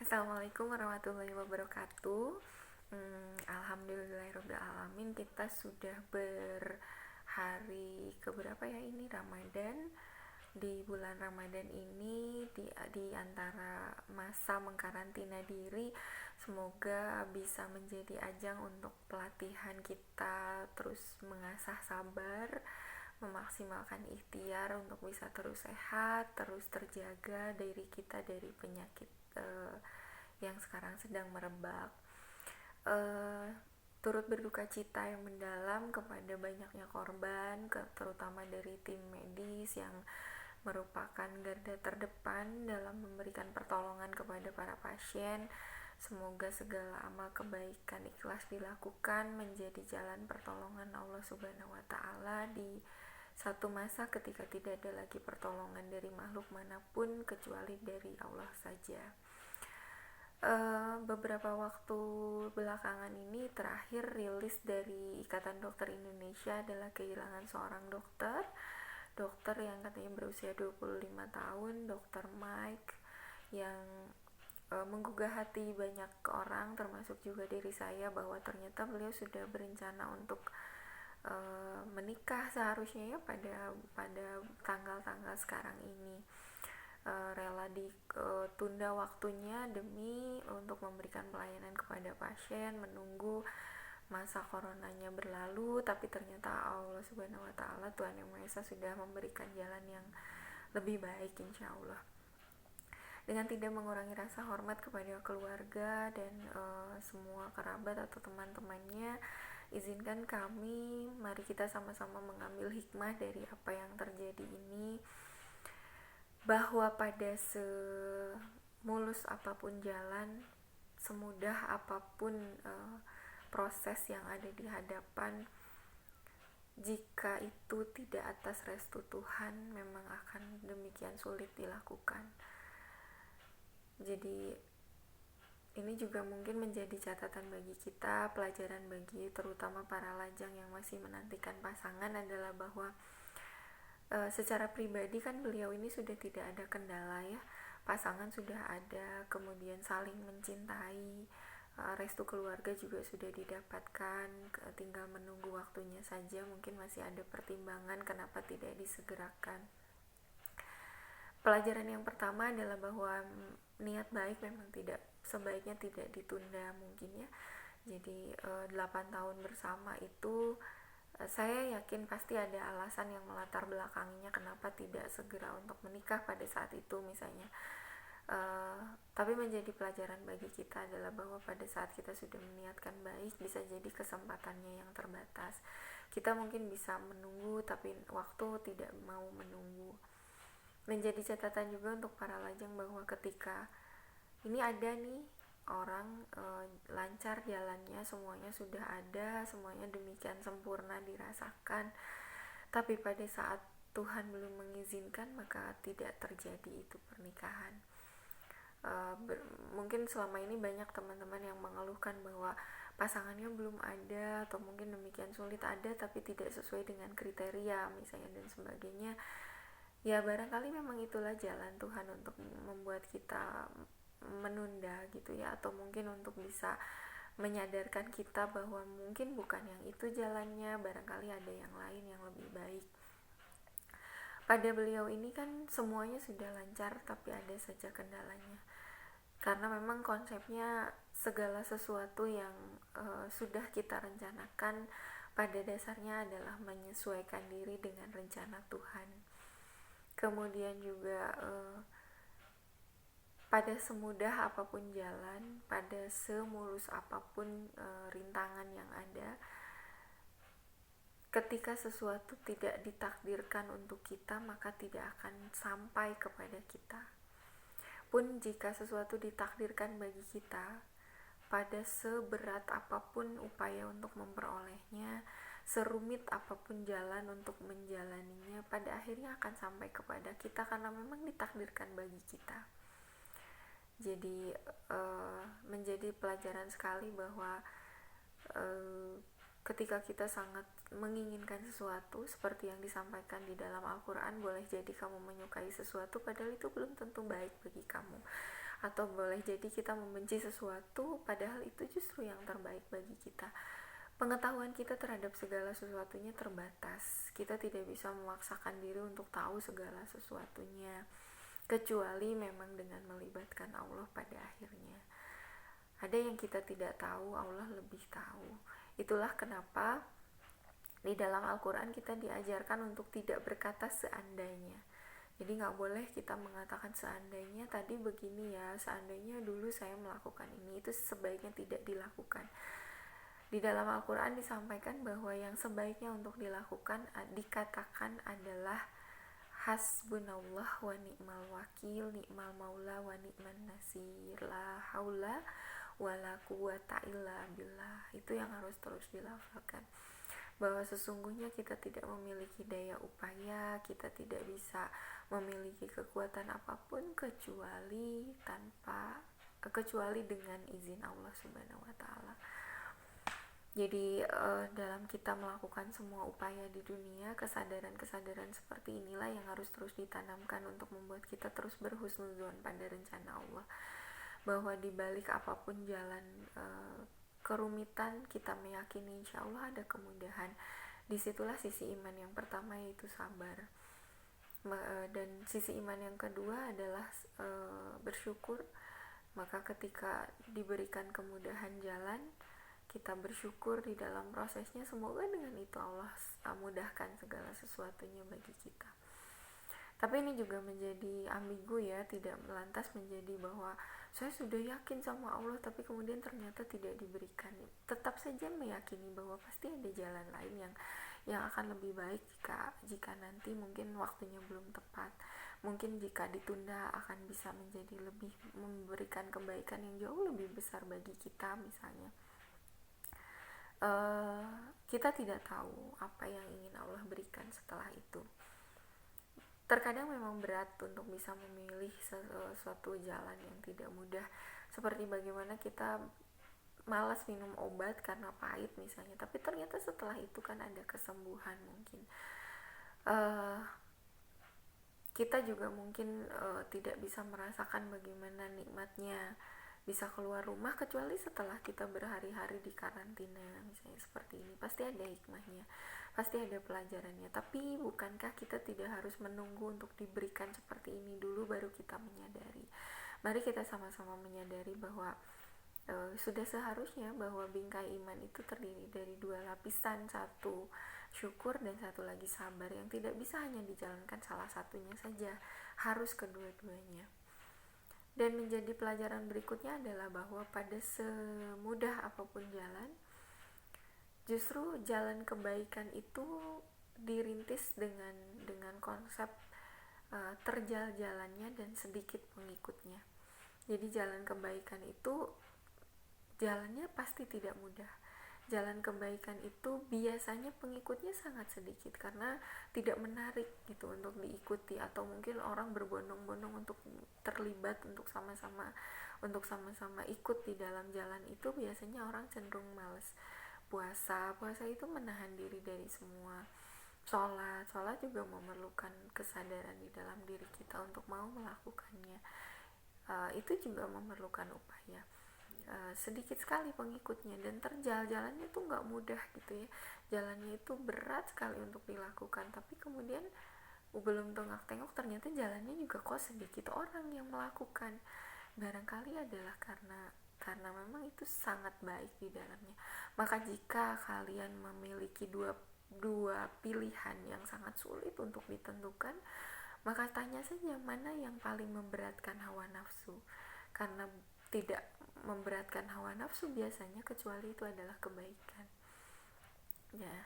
Assalamualaikum warahmatullahi wabarakatuh. Alhamdulillahirobbilalamin, kita sudah berhari keberapa ya ini Ramadan. Di bulan Ramadan ini di antara masa mengkarantina diri, semoga bisa menjadi ajang untuk pelatihan kita terus mengasah sabar, memaksimalkan ikhtiar untuk bisa terus sehat, terus terjaga diri kita dari penyakit yang sekarang sedang merebak. Turut berduka cita yang mendalam kepada banyaknya korban, terutama dari tim medis yang merupakan garda terdepan dalam memberikan pertolongan kepada para pasien. Semoga segala amal kebaikan ikhlas dilakukan menjadi jalan pertolongan Allah Subhanahu wa Ta'ala di satu masa ketika tidak ada lagi pertolongan dari makhluk manapun kecuali dari Allah saja. Beberapa waktu belakangan ini terakhir rilis dari Ikatan Dokter Indonesia adalah kehilangan seorang dokter yang katanya berusia 25 tahun, Dokter Mike, yang menggugah hati banyak orang termasuk juga diri saya, bahwa ternyata beliau sudah berencana untuk menikah seharusnya ya pada tanggal-tanggal sekarang ini. Rela ditunda waktunya demi untuk memberikan pelayanan kepada pasien, menunggu masa coronanya berlalu, tapi ternyata Allah Subhanahu wa Ta'ala, Tuhan Yang Maha Esa, sudah memberikan jalan yang lebih baik insya Allah. Dengan tidak mengurangi rasa hormat kepada keluarga dan semua kerabat atau teman-temannya, izinkan mari kita sama-sama mengambil hikmah dari apa yang terjadi ini, bahwa pada semulus apapun jalan, semudah apapun proses yang ada di hadapan, jika itu tidak atas restu Tuhan, memang akan demikian sulit dilakukan. Jadi ini juga mungkin menjadi catatan bagi kita, pelajaran bagi terutama para lajang yang masih menantikan pasangan, adalah bahwa secara pribadi kan beliau ini sudah tidak ada kendala ya, pasangan sudah ada, kemudian saling mencintai, restu keluarga juga sudah didapatkan, tinggal menunggu waktunya saja. Mungkin masih ada pertimbangan kenapa tidak disegerakan. Pelajaran yang pertama adalah bahwa niat baik memang sebaiknya tidak ditunda mungkin ya. Jadi 8 tahun bersama itu, saya yakin pasti ada alasan yang melatar belakanginya kenapa tidak segera untuk menikah pada saat itu misalnya. Tapi menjadi pelajaran bagi kita adalah bahwa pada saat kita sudah meniatkan baik, bisa jadi kesempatannya yang terbatas. Kita mungkin bisa menunggu, tapi waktu tidak mau menunggu. Menjadi catatan juga untuk para lajang bahwa ketika ini ada nih orang lancar jalannya, semuanya sudah ada, semuanya demikian sempurna dirasakan, tapi pada saat Tuhan belum mengizinkan, maka tidak terjadi itu pernikahan. Mungkin selama ini banyak teman-teman yang mengeluhkan bahwa pasangannya belum ada, atau mungkin demikian sulit ada tapi tidak sesuai dengan kriteria misalnya dan sebagainya. Ya barangkali memang itulah jalan Tuhan untuk membuat kita menunda gitu ya, atau mungkin untuk bisa menyadarkan kita bahwa mungkin bukan yang itu jalannya, barangkali ada yang lain yang lebih baik. Pada beliau ini kan semuanya sudah lancar, tapi ada saja kendalanya, karena memang konsepnya segala sesuatu yang sudah kita rencanakan pada dasarnya adalah menyesuaikan diri dengan rencana Tuhan. Kemudian juga pada semudah apapun jalan, pada semulus apapun rintangan yang ada, ketika sesuatu tidak ditakdirkan untuk kita, maka tidak akan sampai kepada kita. Pun jika sesuatu ditakdirkan bagi kita, pada seberat apapun upaya untuk memperolehnya, serumit apapun jalan untuk menjalaninya, pada akhirnya akan sampai kepada kita karena memang ditakdirkan bagi kita. Jadi menjadi pelajaran sekali bahwa ketika kita sangat menginginkan sesuatu, seperti yang disampaikan di dalam Al-Quran, boleh jadi kamu menyukai sesuatu padahal itu belum tentu baik bagi kamu, atau boleh jadi kita membenci sesuatu padahal itu justru yang terbaik bagi kita. Pengetahuan kita terhadap segala sesuatunya terbatas. Kita tidak bisa memaksakan diri untuk tahu segala sesuatunya, kecuali memang dengan melibatkan Allah pada akhirnya. Ada yang kita tidak tahu, Allah lebih tahu. Itulah kenapa di dalam Al-Quran kita diajarkan untuk tidak berkata seandainya. Jadi gak boleh kita mengatakan seandainya tadi begini ya, seandainya dulu saya melakukan ini, itu sebaiknya tidak dilakukan. Di dalam Al-Quran disampaikan bahwa yang sebaiknya untuk dilakukan, dikatakan adalah hasbunallah wa ni'mal wakil, ni'mal maula wa ni'man nasir, la haula wala quwata illa billah. Itu yang harus terus dilafalkan, bahwa sesungguhnya kita tidak memiliki daya upaya, kita tidak bisa memiliki kekuatan apapun kecuali dengan izin Allah Subhanahu wa taala. Jadi dalam kita melakukan semua upaya di dunia, kesadaran-kesadaran seperti inilah yang harus terus ditanamkan untuk membuat kita terus berhusnuzon pada rencana Allah, bahwa di balik apapun jalan kerumitan, kita meyakini insya Allah ada kemudahan. Disitulah sisi iman yang pertama, yaitu sabar. Dan sisi iman yang kedua adalah bersyukur. Maka ketika diberikan kemudahan jalan, kita bersyukur di dalam prosesnya, semoga dengan itu Allah mudahkan segala sesuatunya bagi kita. Tapi ini juga menjadi ambigu ya, tidak lantas menjadi bahwa saya sudah yakin sama Allah tapi kemudian ternyata tidak diberikan. Tetap saja meyakini bahwa pasti ada jalan lain yang akan lebih baik jika nanti mungkin waktunya belum tepat. Mungkin jika ditunda akan bisa menjadi lebih memberikan kebaikan yang jauh lebih besar bagi kita misalnya. Kita tidak tahu apa yang ingin Allah berikan setelah itu. Terkadang memang berat untuk bisa memilih suatu jalan yang tidak mudah, seperti bagaimana kita malas minum obat karena pahit misalnya, tapi ternyata setelah itu kan ada kesembuhan. Mungkin kita juga mungkin tidak bisa merasakan bagaimana nikmatnya bisa keluar rumah kecuali setelah kita berhari-hari di karantina misalnya seperti ini. Pasti ada hikmahnya, pasti ada pelajarannya. Tapi bukankah kita tidak harus menunggu untuk diberikan seperti ini dulu baru kita menyadari? Mari kita sama-sama menyadari bahwa sudah seharusnya bahwa bingkai iman itu terdiri dari dua lapisan, satu syukur dan satu lagi sabar, yang tidak bisa hanya dijalankan salah satunya saja, harus kedua-duanya. Dan menjadi pelajaran berikutnya adalah bahwa pada semudah apapun jalan, justru jalan kebaikan itu dirintis dengan konsep terjal jalannya dan sedikit pengikutnya. Jadi jalan kebaikan itu jalannya pasti tidak mudah. Jalan kebaikan itu biasanya pengikutnya sangat sedikit karena tidak menarik gitu untuk diikuti, atau mungkin orang berbondong-bondong untuk terlibat untuk sama-sama ikut di dalam jalan itu. Biasanya orang cenderung malas. Puasa itu menahan diri dari semua. Sholat juga memerlukan kesadaran di dalam diri kita untuk mau melakukannya. Itu juga memerlukan upaya. Sedikit sekali pengikutnya dan terjal jalannya tuh nggak mudah gitu ya, jalannya itu berat sekali untuk dilakukan, tapi kemudian belum tengok-tengok ternyata jalannya juga kok sedikit orang yang melakukan. Barangkali adalah karena memang itu sangat baik di dalamnya. Maka jika kalian memiliki dua pilihan yang sangat sulit untuk ditentukan, maka tanya saja mana yang paling memberatkan hawa nafsu, karena tidak memberatkan hawa nafsu biasanya kecuali itu adalah kebaikan ya.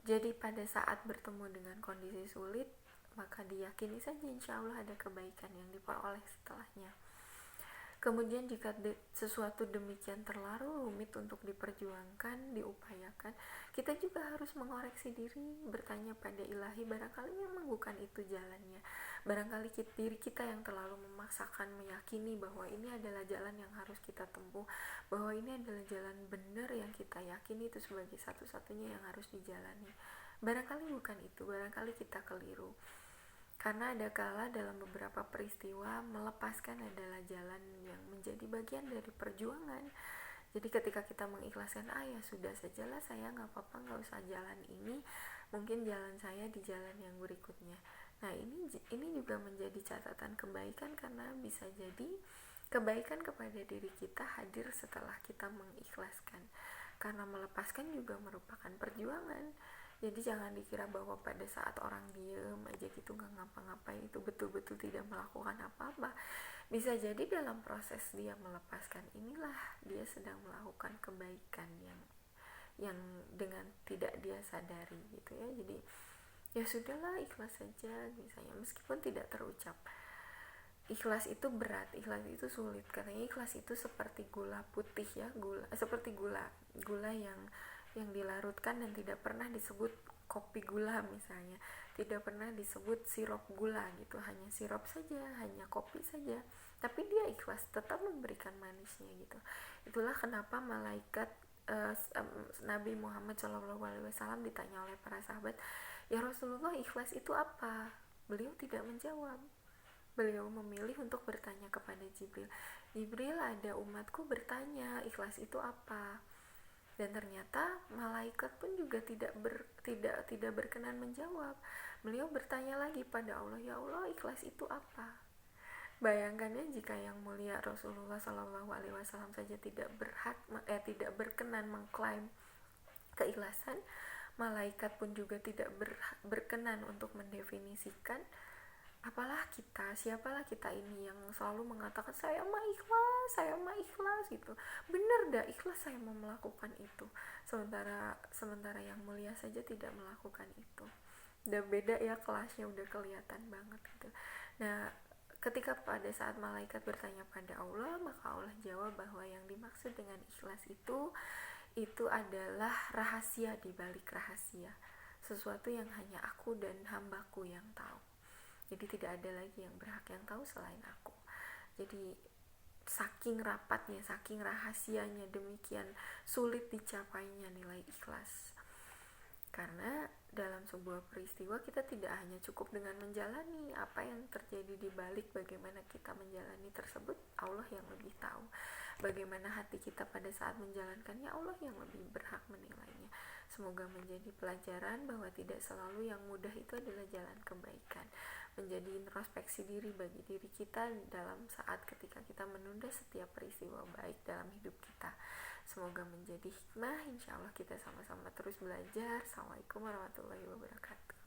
Jadi pada saat bertemu dengan kondisi sulit, maka diyakini saja insya Allah ada kebaikan yang diperoleh setelahnya. Kemudian jika sesuatu demikian terlalu rumit untuk diperjuangkan, diupayakan, kita juga harus mengoreksi diri, bertanya pada Ilahi, barangkali memang bukan itu jalannya. Barangkali diri kita yang terlalu memaksakan meyakini bahwa ini adalah jalan yang harus kita tempuh, bahwa ini adalah jalan benar yang kita yakini itu sebagai satu-satunya yang harus dijalani. Barangkali bukan itu, barangkali kita keliru. Karena ada kala dalam beberapa peristiwa melepaskan adalah jalan yang menjadi bagian dari perjuangan. Jadi ketika kita mengikhlaskan, ya sudah sajalah, saya nggak apa-apa, nggak usah jalan ini, mungkin jalan saya di jalan yang berikutnya. Nah, ini juga menjadi catatan kebaikan, karena bisa jadi kebaikan kepada diri kita hadir setelah kita mengikhlaskan. Karena melepaskan juga merupakan perjuangan. Jadi jangan dikira bahwa pada saat orang diem aja gitu nggak ngapa-ngapain itu betul-betul tidak melakukan apa-apa. Bisa jadi dalam proses dia melepaskan inilah dia sedang melakukan kebaikan yang dengan tidak dia sadari gitu ya. Jadi ya sudahlah, ikhlas saja misalnya, meskipun tidak terucap. Ikhlas itu berat, ikhlas itu sulit, karena ikhlas itu seperti gula putih ya, seperti gula yang dilarutkan dan tidak pernah disebut kopi gula misalnya, tidak pernah disebut sirup gula gitu, hanya sirup saja, hanya kopi saja, tapi dia ikhlas tetap memberikan manisnya gitu. Itulah kenapa malaikat Nabi Muhammad SAW ditanya oleh para sahabat, ya Rasulullah, ikhlas itu apa? Beliau tidak menjawab. Beliau memilih untuk bertanya kepada Jibril. Jibril, ada umatku bertanya, ikhlas itu apa? Dan ternyata malaikat pun juga tidak berkenan menjawab. Beliau bertanya lagi pada Allah, ya Allah, ikhlas itu apa? Bayangkan ya, jika yang mulia Rasulullah SAW saja tidak berkenan mengklaim keikhlasan, malaikat pun juga tidak berkenan untuk mendefinisikan, apalah kita, siapalah kita ini yang selalu mengatakan saya mah ikhlas gitu. Bener dah, ikhlas, saya mau melakukan itu. Sementara yang mulia saja tidak melakukan itu. Udah beda ya kelasnya, udah kelihatan banget gitu. Nah, ketika pada saat malaikat bertanya pada Allah, maka Allah jawab bahwa yang dimaksud dengan ikhlas itu adalah rahasia di balik rahasia, sesuatu yang hanya aku dan hambaku yang tahu. Jadi tidak ada lagi yang berhak yang tahu selain aku. Jadi saking rapatnya, saking rahasianya, demikian sulit dicapainya nilai ikhlas. Karena dalam sebuah peristiwa kita tidak hanya cukup dengan menjalani apa yang terjadi di balik bagaimana kita menjalani tersebut, Allah yang lebih tahu. Bagaimana hati kita pada saat menjalankannya, Allah yang lebih berhak menilainya. Semoga menjadi pelajaran bahwa tidak selalu yang mudah itu adalah jalan kebaikan. Menjadi introspeksi diri bagi diri kita dalam saat ketika kita menunda setiap peristiwa baik dalam hidup kita. Semoga menjadi hikmah. Insya Allah kita sama-sama terus belajar. Assalamualaikum warahmatullahi wabarakatuh.